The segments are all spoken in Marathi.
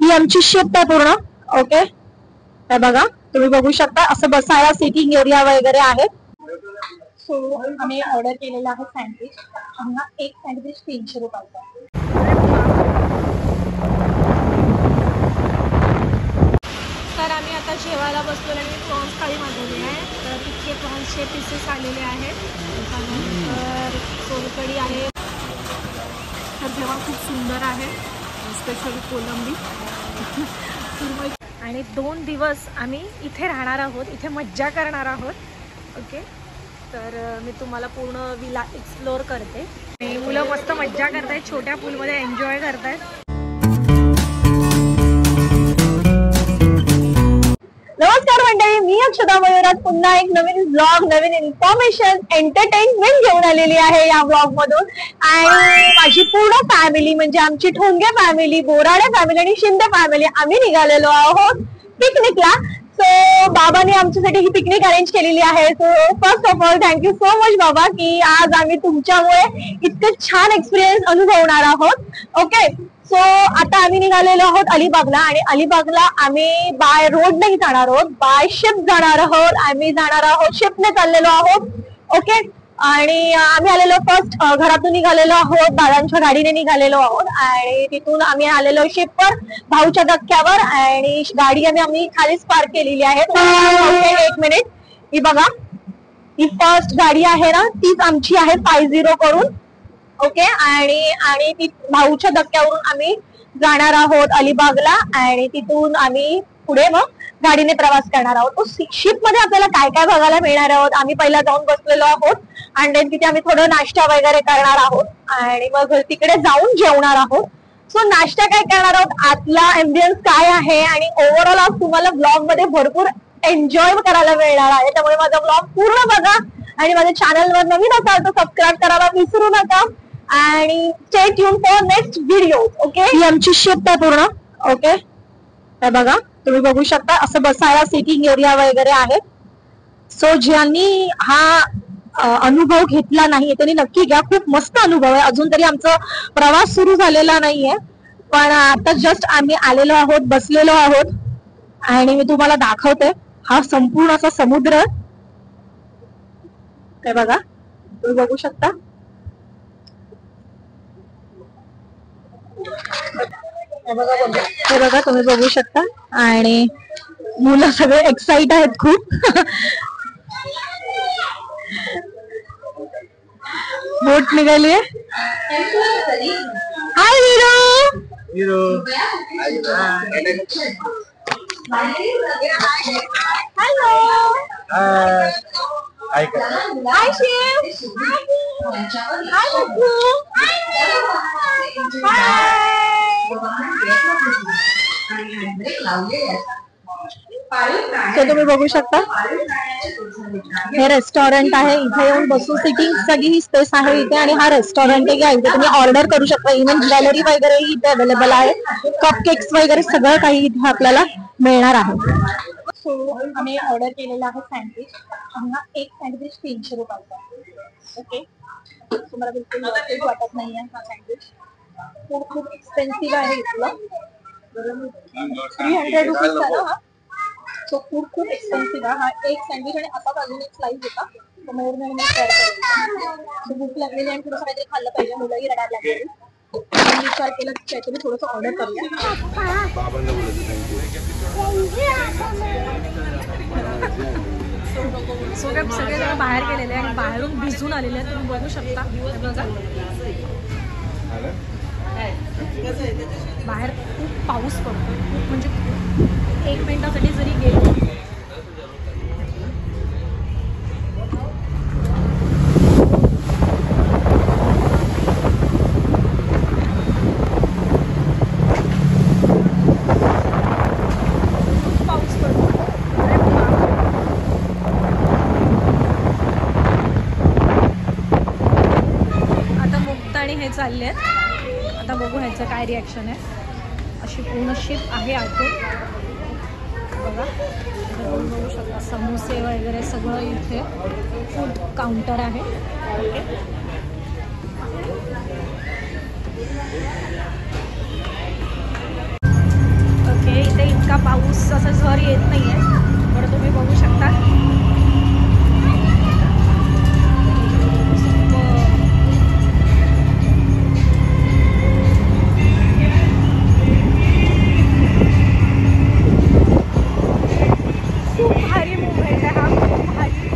ही आमची शिफ्ट आहे पूर्ण. ओके, हे बघा तुम्ही बघू शकता असं बसायला सिटिंग एरिया वगैरे आहे. सो आम्ही ऑर्डर केलेलं आहे सँडविच. आम्हाला एक सँडविच 300 रुपयाचा. तर आम्ही आता जेवायला बसलो आणि प्रॉन्स थाळी मागवली आहे. तर इतके प्रॉन्सचे पीसेस आलेले आहेत. त्यानंतर सोलकढी आहे. तर जेवण खूप सुंदर आहे, स्पेशली कोलंबी. आणि 2 दिवस आम्ही इथे राहणार आहोत, इथे मज्जा करणार आहोत. ओके, तर मी तुम्हाला पूर्ण विला एक्सप्लोर करते. मुलं मस्त मज्जा करतायत, छोट्या पूलमध्ये एन्जॉय करतायत. नमस्कार मंडळी, मी अक्षता मयूराज पुन्हा एक नवीन ब्लॉग, नवीन इन्फॉर्मेशन, एंटरटेनमेंट घेऊन आलेली आहे या ब्लॉग मधून. आणि माझी पूर्ण फॅमिली म्हणजे आमची ठोंगे फॅमिली, बोराडे फॅमिली आणि शिंदे फॅमिली आम्ही निघालेलो आहोत पिकनिकला. सो बाबांनी आमच्यासाठी ही पिकनिक अरेंज केलेली आहे. So first of all thank you so much बाबा की आज आम्ही तुमच्यामुळे इतकं छान एक्सपिरियन्स अनुभवणार आहोत. ओके, सो आता आम्ही निघालेलो आहोत अलिबागला. आणि अलिबागला आम्ही बाय रोड नाही जाणार आहोत, बाय शिप जाणार आहोत. आम्ही जाणार आहोत शिपने चाललेलो आहोत. ओके, आणि आम्ही आलेलो फर्स्ट घरातून निघालेलो आहोत, दादांच्या गाडीने निघालेलो आहोत. आणि तिथून आम्ही आलेलो शिपवर भाऊच्या धक्क्यावर. आणि गाडी आम्ही खालीच पार्क केलेली आहे. 1 मिनिट, ही बघा ही फर्स्ट गाडी आहे ना, तीच आमची आहे 50 करून. ओके, आणि ती भाऊच्या धक्क्यावरून आम्ही जाणार आहोत अलिबागला. आणि तिथून आम्ही पुढे मग गाडीने प्रवास करणार आहोत. शिप मध्ये आपल्याला काय काय बघायला मिळणार आहोत, आम्ही पहिला जाऊन बसलेलो आहोत. आणि देन तिथे आम्ही थोडं नाश्ता वगैरे करणार आहोत. आणि मग तिकडे जाऊन जेवणार आहोत. सो नाश्ता काय करणार आहोत, आतला एम्बियन्स काय आहे, आणि ओव्हरऑल आज तुम्हाला ब्लॉग मध्ये भरपूर एन्जॉय करायला मिळणार आहे. त्यामुळे माझा ब्लॉग पूर्ण बघा. आणि माझ्या चॅनलवर नवीन असाल तर सबस्क्राईब करायला विसरू नका. आणि stay tune for next video. Okay, ही आमची शिफ्ट आहे पूर्ण. ओके, हे बघा तुम्ही बघू शकता असं बसायला सिटिंग एरिया वगैरे आहे. सो ज्यांनी हा अनुभव घेतला नाहीये त्यांनी नक्की घ्या, खूप मस्त अनुभव आहे. अजून तरी आमचा प्रवास सुरू झालेला नाहीये, पण आता जस्ट आम्ही आलेलो आहोत, बसलेलो आहोत. आणि मी तुम्हाला दाखवते हा संपूर्ण असा समुद्र. हे बघा तुम्ही बघू शकता. हे बघा तुम्ही बघू शकता. आणि मुलं सगळे एक्साइट आहेत खूप. बोट निघाली. हाय हिरो. हॅलो. हाय शिव. हाय बब्बू. तर तुम्ही बघू शकता हे रेस्टॉरंट आहे. इथे येऊन बसू, सिटिंग सगळी स्पेस आहे इथे. आणि हा रेस्टॉरंट आहे, इथे तुम्ही ऑर्डर करू शकता. इव्हन ज्वेलरी वगैरे इथे अवेलेबल आहे. कपकेक्स वगैरे सगळं काही इथे आपल्याला मिळणार आहे. सो आम्ही ऑर्डर केलेला आहे सँडविच. आम्हाला एक सँडविच 300 रुपयाचा. ओके, तुम्हाला बिलकुल वाटत नाहीये हा सँडविच खूप एक्सपेन्सिव्ह आहे इथलं. 300 रुपीज झाला हा. सो खूप एक्सपेन्सिव्ह आहे हा एक सँडविच. आणि असाच अजून एक स्लाइस होता तो मयूरने शेअर केला. सो भूक लागलेली आणि थोडंसं काहीतरी खाल्लं पाहिजे, मुलंही रडायला लागलेली. विचार केला की काहीतरी थोडंसं ऑर्डर करूया. सो सगळे जण बाहेर गेलेले आणि बाहेरून भिजून आलेले आहेत. तुम्ही बघू शकता बाहेर खूप पाऊस पडतो, खूप म्हणजे 1 मिनिटासाठी जरी गेलो चालले आहेत. आता बघू ह्याचं काय रिॲक्शन आहे. अशी पूर्ण शिप आहे आतून बघा. बघू शकता समोसे वगैरे सगळं इथे फूड काउंटर आहे. ओके, असं झर येत नाहीये. बरं तुम्ही बघू शकता खूप भारी मुवमेंट आहे हा, खूप भारी.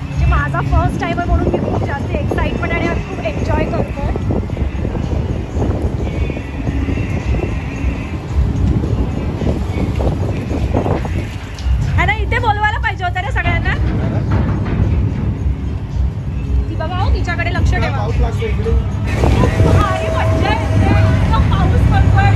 म्हणजे माझा फर्स्ट टाइम आहे म्हणून मी खूप जास्त एक्साइटमेंट आणि खूप एन्जॉय करतोय. इथे बोलवायला पाहिजे होतं रे सगळ्यांना. ती बघा हो, तिच्याकडे लक्ष ठेवा. भारी मज्जा येते. पाऊस पडतोय.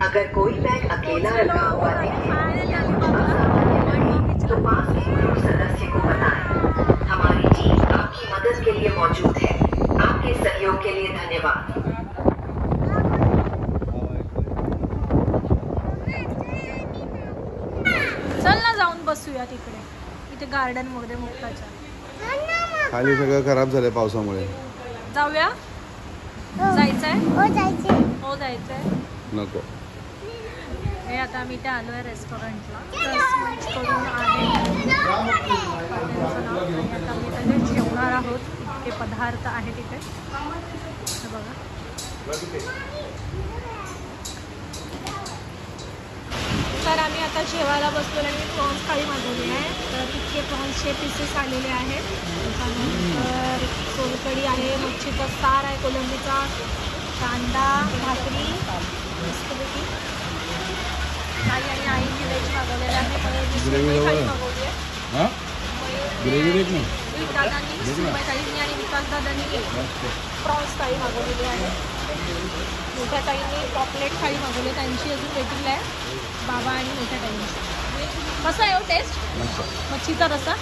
अगर कोई बैग अकेला रखा हुआ दिखे या कुछ असामान्य तो पास में ग्रुप सदस्य को बताएं। हमारी टीम आपकी मदद के लिए मौजूद है। आपके सहयोग के लिए धन्यवाद। चल ना जाऊन बसूया तिकडे, इथे गार्डन मध्ये मुक्ताच्या. खाली सगळं खराब झालंय पावसामुळे. जाऊया. जायचंय. हो जायचंय. नको. हे आता आम्ही इथे आलो आहे रेस्टॉरंटला. करून आहे आता आम्ही सगळे जेवणार आहोत. इतके पदार्थ आहेत इथे बघा. तर आम्ही आता जेवायला बसलो आणि प्रॉन्स थाळी मागवली आहे. तर इतके प्रॉन्सचे पीसेस आलेले आहेत. त्यानंतर सोलकढी आहे, मच्छीचा सार आहे, कोलंबीचा, कांदा, भाकरी, मस्तपैकी आई आणि आईची व्हेज मागवलेलं आहे. थाळी मागवली आहे. दादांनी सुरमई थाळी आणि विकास दादांनी प्रॉन्स थाळी मागवलेली आहे. मोठ्या ताईंनी पॉपलेट थाळी मागवली, त्यांची अजून वेटिंग आहे. बाबा आणि मोठ्या ताईंची. कसं आहे हो टेस्ट मच्छीचा रसा?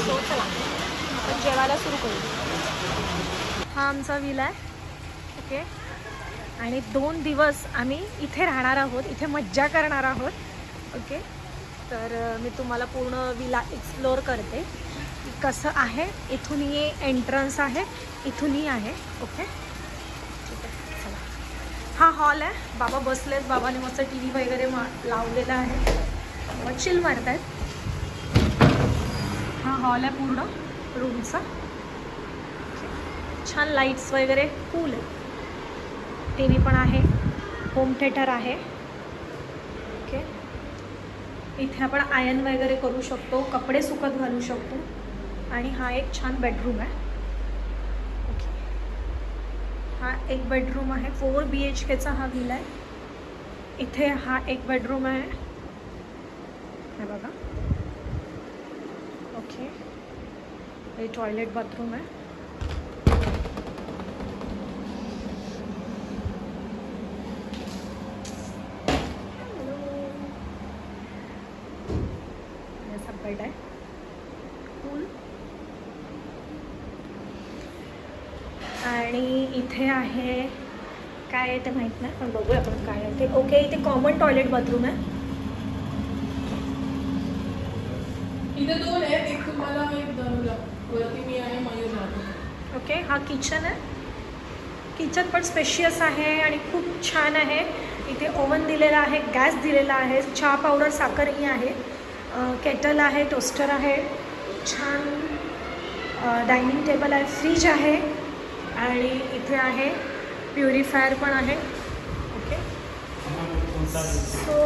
सो चला आपण जेवायला सुरू करू. हा आमचा व्हिला आहे. ओके. आणि 2 दिवस आम्ही इथे राहणार आहोत, इथे मज्जा करणार आहोत. ओके. तर मी तुम्हाला पूर्ण विला एक्सप्लोअर करते कसं आहे. इथून ये एंट्रन्स आहे, इथूनही आहे. ओके ठीक आहे चला. हा हॉल आहे. बाबा बसलेत. बाबाने मस्त टी व्ही वगैरे लावलेला आहे, मग चिल मारत आहेत. हा हॉल आहे पूर्ण रूमचा. छान लाईट्स वगैरे कूल आहे. टी व्ही पण आहे, होम थिएटर आहे. ओके. इथे आपण आयन वगैरे करू शकतो, कपडे सुकत घालू शकतो. आणि हा एक छान बेडरूम आहे. ओके. हा एक बेडरूम आहे. 4 BHKचा हा व्हिला आहे. इथे हा एक बेडरूम आहे, हे बघा. ओके. हे टॉयलेट बाथरूम आहे. बेड आहे कूल. आणि इथे आहे काय आहे ते माहीत नाही, पण बघूया आपण काय आहे ते. ओके. इथे कॉमन टॉयलेट बाथरूम आहे. इथे 2 आहेत, एक तुम्हाला एक दनूला. वरती मी आणि मयूर राहतो. ओके. हा किचन आहे. किचन पण स्पेशियस आहे आणि खूप छान आहे. इथे ओव्हन दिलेला आहे, गॅस दिलेला आहे, चहा पावडर साखरही आहे, केटल आहे, टोस्टर आहे, छान डायनिंग टेबल आहे, फ्रीज आहे आणि इथे आहे प्युरिफायर पण आहे. ओके, सो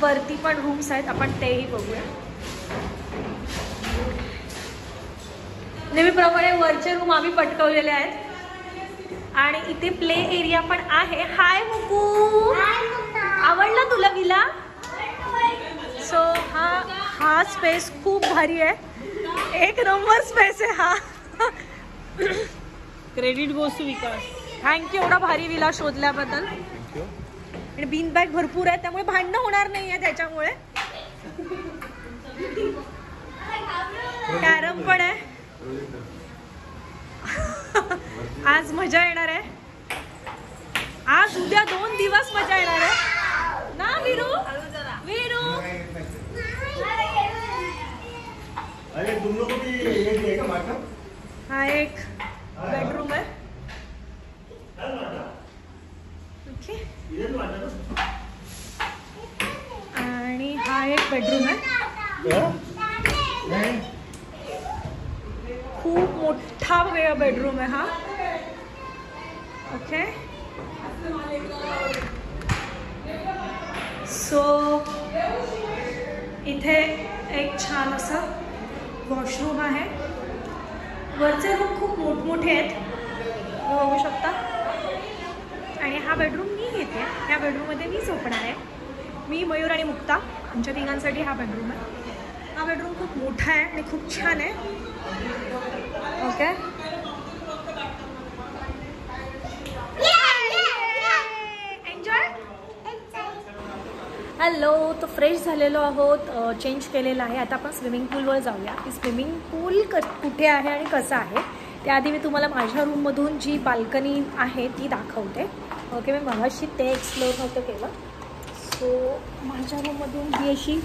वरती पण रूम्स आहेत, आपण तेही बघूया. नेहमीप्रमाणे वरचे रूम आम्ही पटकवलेले आहेत आणि इथे प्ले एरिया पण आहे. हाय मुकू, आवडला तुला विला? सो हा स्पेस खूप भारी आहे, एक नंबर स्पेस आहे हा. Credit goes to Vikas. Thank you, एवढा भारी विला शोधल्याबद्दल. आणि बीन बॅग भरपूर आहे त्यामुळे भांडणं होणार नाही आहे त्याच्यामुळे. कॅरम पण आहे. आज मजा येणार आहे, आज उद्या 2 दिवस मजा येणार आहे ना वीरू? वीरू हा एक बेडरूम आहे. ओके, आणि हा एक बेडरूम आहे. खूप मोठा बेडरूम आहे हा. ओके, सो इथे एक छान असं वॉशरूम आहे. वरचे रूम खूप मोठमोठे आहेत, बघू शकता. आणि हा बेडरूम मी घेते, ह्या बेडरूममध्ये मी झोपणार आहे. मी, मयूर आणि मुक्ता, आमच्या तिघांसाठी हा बेडरूम आहे. हा बेडरूम खूप मोठा आहे आणि खूप छान आहे. Okay, enjoy. हॅलो, तो फ्रेश झालेलो आहोत, चेंज केलेलं आहे. आता आपण स्विमिंग पूलवर जाऊया की स्विमिंग पूल कुठे आहे आणि कसं आहे. त्याआधी मी तुम्हाला माझ्या रूममधून जी बाल्कनी आहे ती दाखवते. ओके, मी मगाशी ते एक्सप्लोर नव्हतं केलं. सो माझ्या रूममधून ही अशी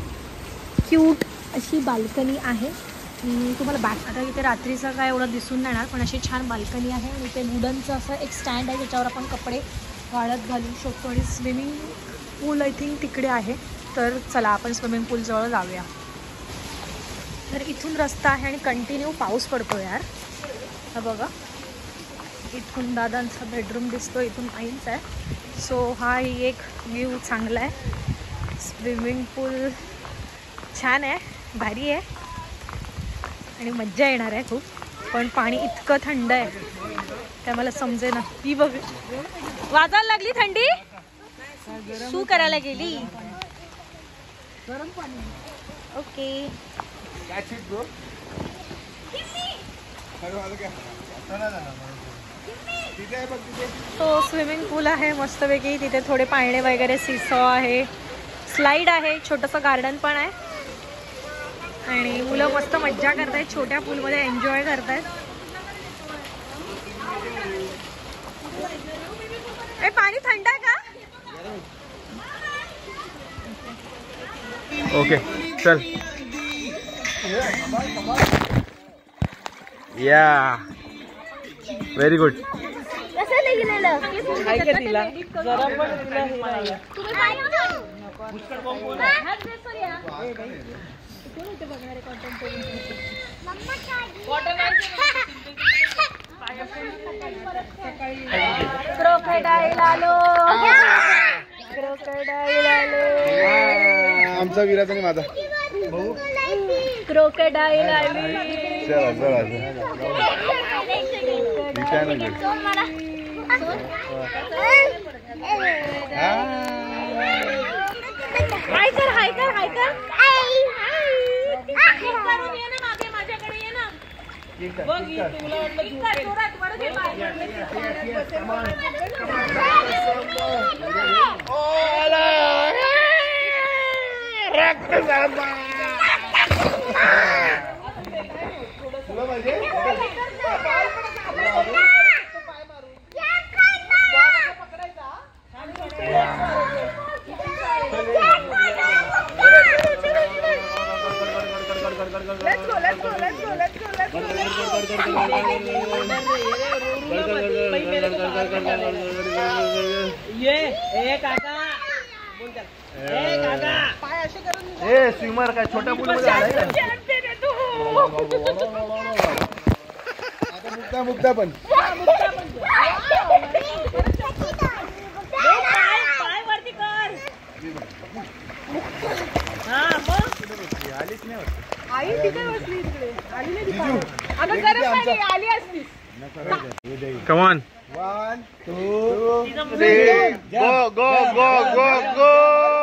क्यूट अशी बाल्कनी आहे. तुम्हाला बॅक, आता इथे रात्रीचं काय एवढं दिसून नाही येणार, पण अशी छान बाल्कनी आहे. आणि इथे वुडनचं असं एक स्टँड आहे ज्याच्यावर आपण कपडे वाळत घालू शकतो. आणि स्विमिंग पूल आय थिंक तिकडे आहे. तर चला आपण स्विमिंग पूलजवळ जाऊया. तर इथून रस्ता आहे आणि कंटिन्यू पाऊस पडतो यार. हा बघा, इथून दादांचा बेडरूम दिसतो, इथून आईंचा आहे. सो हा एक व्ह्यू चांगला आहे. स्विमिंग पूल छान आहे, भारी आहे आणि मज्जा येणार आहे खूप. पण पाणी इतकं थंड आहे काय मला समजे ना. ही बघ, वाजायला लागली थंडी. सू करायला गेली. गरम पाणी. ओके, तो स्विमिंग पूल आहे मस्तपैकी. तिथे थोडे पाळणे वगैरे, सीसॉ आहे, स्लाईड आहे, छोटंसं गार्डन पण आहे. आणि मुलं मस्त मज्जा करतायत, छोट्या पूलमध्ये एन्जॉय करतायत. ए, पाणी थंड आहे का? ओके, चल. या, व्हेरी गुड. क्रोकोडाईल आलो, क्रोकोडाईल आलो. आमचा विराज आणि माझा क्रोकोडाईल आली. चला चला. हाय कर, हाय कर, हाय कर. करून ये ना मागे, माझ्याकडे ये ना. ए स्विमर काय छोट्या पूल मध्ये आलाय आता मुक्ता पण आलीच नाही आई तिथे बसली तिकडे आली नाही तिथे आता गरम नाही आली असती Come on. 1, 2, 3. Go, go, go, go, go.